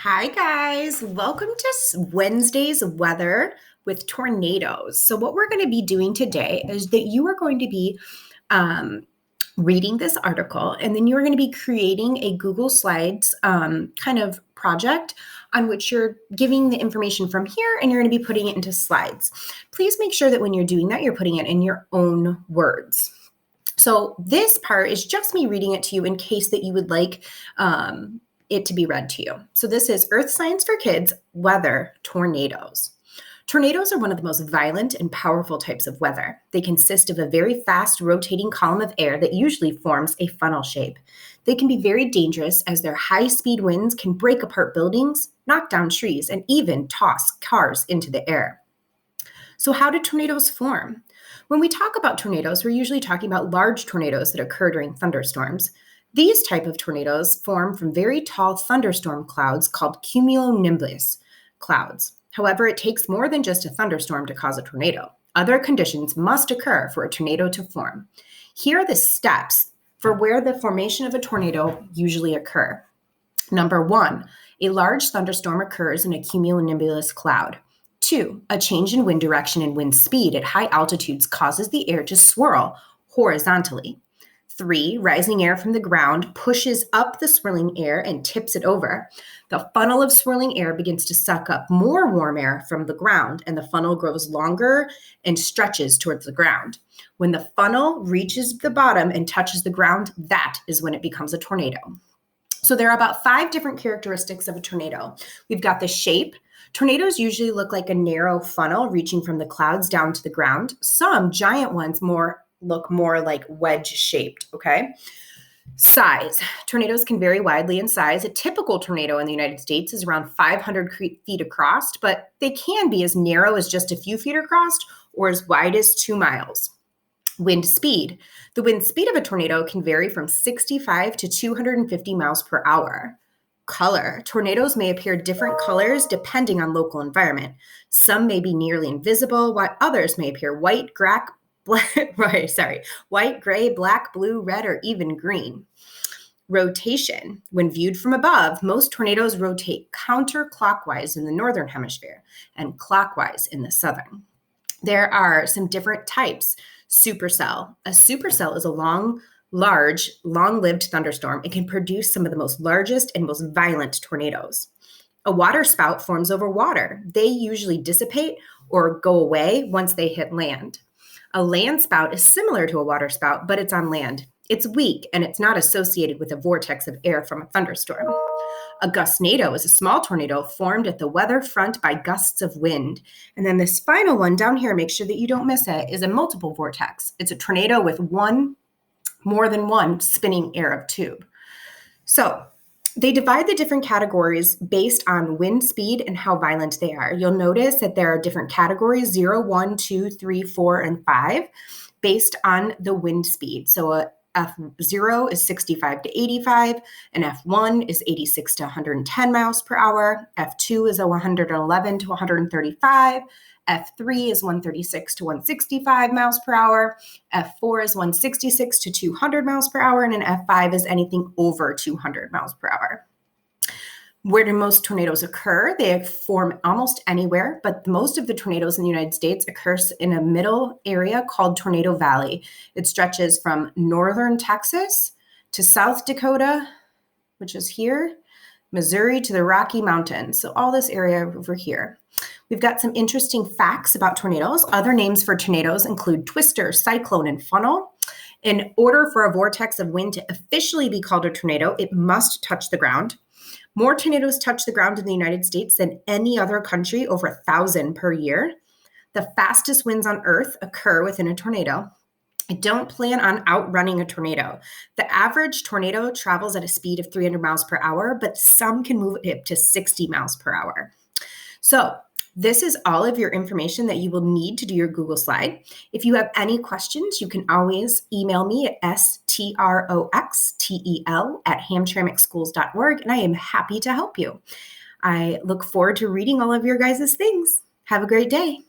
Hi, guys. Welcome to Wednesday's weather with tornadoes. So, what we're going to be doing today is that you are going to be reading this article, and then you're going to be creating a Google Slides kind of project on which you're giving the information from here and you're going to be putting it into slides. Please make sure that when you're doing that, you're putting it in your own words. So, this part is just me reading it to you in case that you would like it to be read to you. So this is Earth Science for Kids, Weather, Tornadoes. Tornadoes are one of the most violent and powerful types of weather. They consist of a very fast rotating column of air that usually forms a funnel shape. They can be very dangerous as their high-speed winds can break apart buildings, knock down trees, and even toss cars into the air. So how do tornadoes form? When we talk about tornadoes, we're usually talking about large tornadoes that occur during thunderstorms. These type of tornadoes form from very tall thunderstorm clouds called cumulonimbus clouds. However, it takes more than just a thunderstorm to cause a tornado. Other conditions must occur for a tornado to form. Here are the steps for where the formation of a tornado usually occur. Number 1, a large thunderstorm occurs in a cumulonimbus cloud. 2, a change in wind direction and wind speed at high altitudes causes the air to swirl horizontally. 3, rising air from the ground pushes up the swirling air and tips it over. The funnel of swirling air begins to suck up more warm air from the ground, and the funnel grows longer and stretches towards the ground. When the funnel reaches the bottom and touches the ground, that is when it becomes a tornado. So there are about 5 different characteristics of a tornado. We've got the shape. Tornadoes usually look like a narrow funnel reaching from the clouds down to the ground. Some giant ones look more like wedge-shaped, okay? Size. Tornadoes can vary widely in size. A typical tornado in the United States is around 500 feet across, but they can be as narrow as just a few feet across or as wide as 2 miles. Wind speed. The wind speed of a tornado can vary from 65 to 250 miles per hour. Color. Tornadoes may appear different colors depending on local environment. Some may be nearly invisible, while others may appear white, gray, black, blue, red, or even green. Rotation. When viewed from above, most tornadoes rotate counterclockwise in the northern hemisphere and clockwise in the southern. There are some different types. Supercell. A supercell is a long-lived thunderstorm. It can produce some of the most largest and most violent tornadoes. A waterspout forms over water. They usually dissipate or go away once they hit land. A landspout is similar to a waterspout, but it's on land. It's weak, and it's not associated with a vortex of air from a thunderstorm. A gustnado is a small tornado formed at the weather front by gusts of wind. And then this final one down here, make sure that you don't miss it, is a multiple vortex. It's a tornado with more than one spinning air tube. So they divide the different categories based on wind speed and how violent they are. You'll notice that there are different categories, 0, 1, 2, 3, 4, and 5, based on the wind speed. So a F0 is 65 to 85, and F1 is 86 to 110 miles per hour. F2 is a 111 to 135. F3 is 136 to 165 miles per hour. F4 is 166 to 200 miles per hour, and an F5 is anything over 200 miles per hour. Where do most tornadoes occur? They form almost anywhere, but most of the tornadoes in the United States occurs in a middle area called Tornado Valley. It stretches from northern Texas to South Dakota, which is here, Missouri to the Rocky Mountains. So all this area over here. We've got some interesting facts about tornadoes. Other names for tornadoes include twister, cyclone, and funnel. In order for a vortex of wind to officially be called a tornado, it must touch the ground. More tornadoes touch the ground in the United States than any other country, over 1,000 per year. The fastest winds on Earth occur within a tornado. I don't plan on outrunning a tornado. The average tornado travels at a speed of 300 miles per hour, but some can move up to 60 miles per hour. So this is all of your information that you will need to do your Google slide. If you have any questions, you can always email me at stroxtel@hamtramckschools.org, and I am happy to help you. I look forward to reading all of your guys' things. Have a great day.